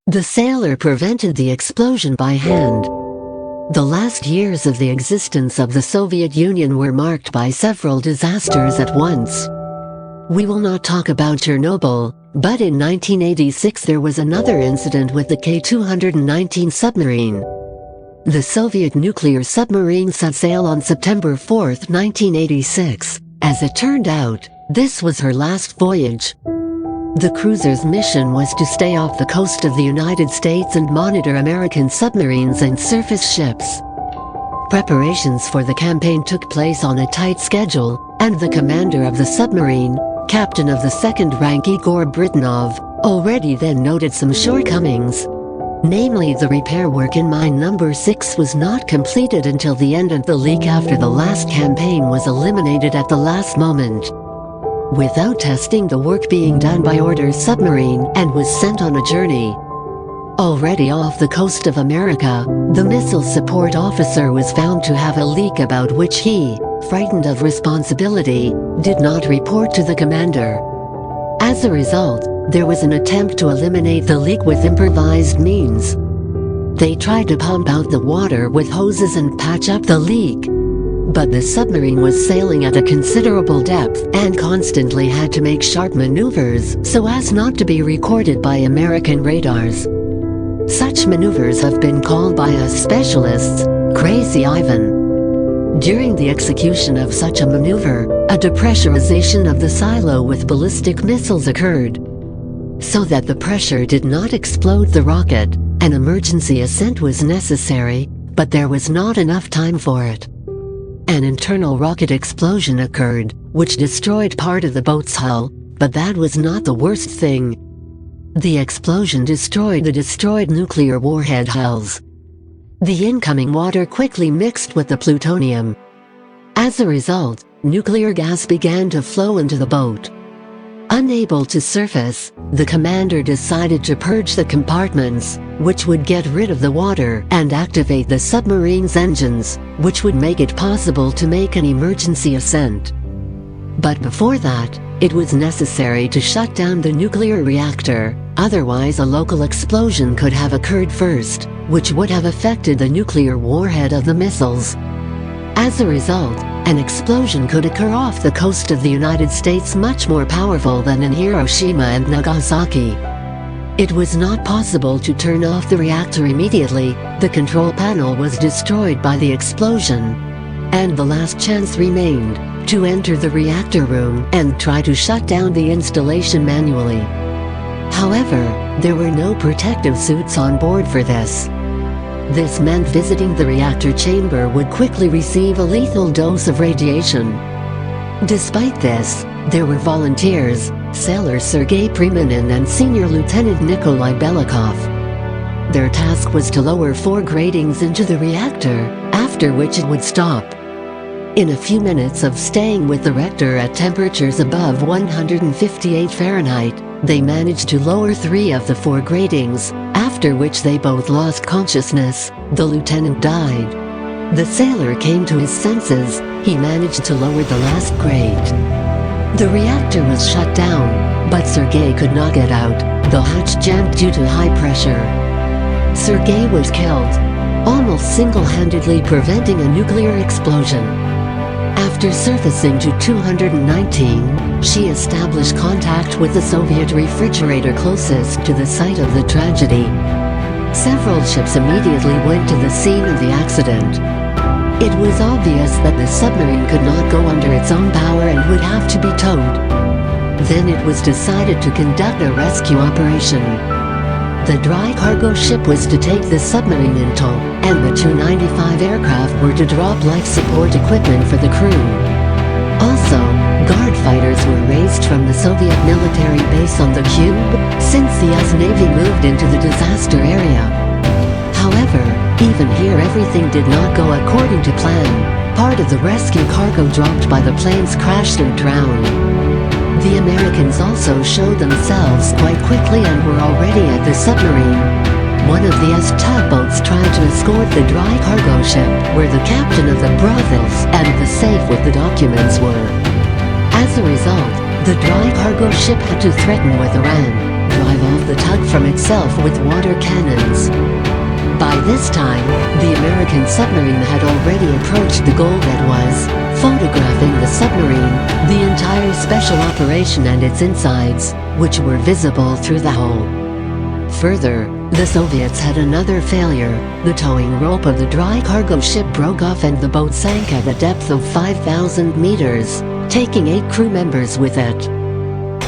The sailor prevented the explosion by hand. The last years of the existence of the Soviet Union were marked by several disasters at once. We will not talk about Chernobyl, but in 1986 there was another incident with the K-219 submarine. The Soviet nuclear submarine set sail on September 4, 1986. As it turned out, this was her last voyage. The cruiser's mission was to stay off the coast of the United States and monitor American submarines and surface ships. Preparations for the campaign took place on a tight schedule, and the commander of the submarine, captain of the second rank Igor Britanov, already then noted some shortcomings. Namely, the repair work in mine number 6 was not completed until the end of the leak after the last campaign was eliminated at the last moment. Without testing the work being done by order submarine and was sent on a journey. Already off the coast of America, the missile support officer was found to have a leak about which he, frightened of responsibility, did not report to the commander. As a result, there was an attempt to eliminate the leak with improvised means. They tried to pump out the water with hoses and patch up the leak. But the submarine was sailing at a considerable depth and constantly had to make sharp maneuvers so as not to be recorded by American radars. Such maneuvers have been called by us specialists, Crazy Ivan. During the execution of such a maneuver, a depressurization of the silo with ballistic missiles occurred. So that the pressure did not explode the rocket, an emergency ascent was necessary, but there was not enough time for it. An internal rocket explosion occurred, which destroyed part of the boat's hull, but that was not the worst thing. The explosion destroyed the destroyed nuclear warhead hulls. The incoming water quickly mixed with the plutonium. As a result, nuclear gas began to flow into the boat. Unable to surface, the commander decided to purge the compartments, which would get rid of the water and activate the submarine's engines, which would make it possible to make an emergency ascent. But before that, it was necessary to shut down the nuclear reactor, otherwise a local explosion could have occurred first, which would have affected the nuclear warhead of the missiles. As a result, an explosion could occur off the coast of the United States much more powerful than in Hiroshima and Nagasaki. It was not possible to turn off the reactor immediately, the control panel was destroyed by the explosion. And the last chance remained, to enter the reactor room and try to shut down the installation manually. However, there were no protective suits on board for this. This meant visiting the reactor chamber would quickly receive a lethal dose of radiation. Despite this, there were volunteers, Sailor Sergei Primonin and Senior Lieutenant Nikolai Belikov. Their task was to lower 4 gratings into the reactor, after which it would stop. In a few minutes of staying with the reactor at temperatures above 158 Fahrenheit, they managed to lower 3 of the 4 gratings, after which they both lost consciousness. The lieutenant died. The sailor came to his senses. He managed to lower the last grate. The reactor was shut down, but Sergei could not get out. The hatch jammed due to high pressure. Sergei was killed, almost single-handedly preventing a nuclear explosion. After surfacing to 219, she established contact with the Soviet refrigerator closest to the site of the tragedy. Several ships immediately went to the scene of the accident. It was obvious that the submarine could not go under its own power and would have to be towed. Then it was decided to conduct a rescue operation. The dry cargo ship was to take the submarine in tow, and the Tu-95 aircraft were to drop life support equipment for the crew. Also, guard fighters were raised from the Soviet military base on the Kube, since the US Navy moved into the disaster area. However, even here everything did not go according to plan. Part of the rescue cargo dropped by the planes crashed and drowned. The Americans also showed themselves quite quickly and were already at the submarine. One of the US tugboats tried to escort the dry cargo ship, where the captain of the brothels and the safe with the documents were. As a result, the dry cargo ship had to threaten with Iran. drive off the tug from itself with water cannons. By this time, the American submarine had already approached the goal that was photographing the submarine, the entire special operation and its insides, which were visible through the hull. Further, the Soviets had another failure. The towing rope of the dry cargo ship broke off and the boat sank at a depth of 5,000 meters, taking 8 crew members with it.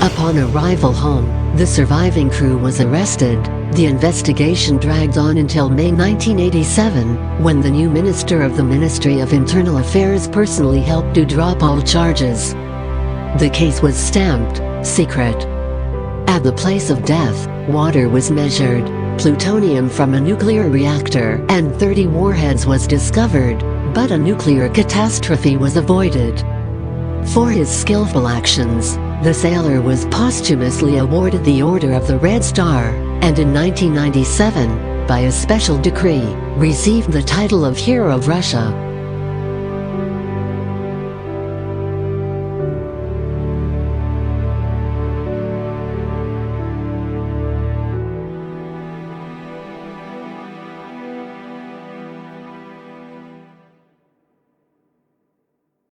Upon arrival home, the surviving crew was arrested. The investigation dragged on until May 1987, when the new minister of the Ministry of Internal Affairs personally helped to drop all charges. The case was stamped secret. At the place of death, water was measured, plutonium from a nuclear reactor and 30 warheads was discovered, but a nuclear catastrophe was avoided. For his skillful actions, the sailor was posthumously awarded the Order of the Red Star, and in 1997, by a special decree, received the title of Hero of Russia.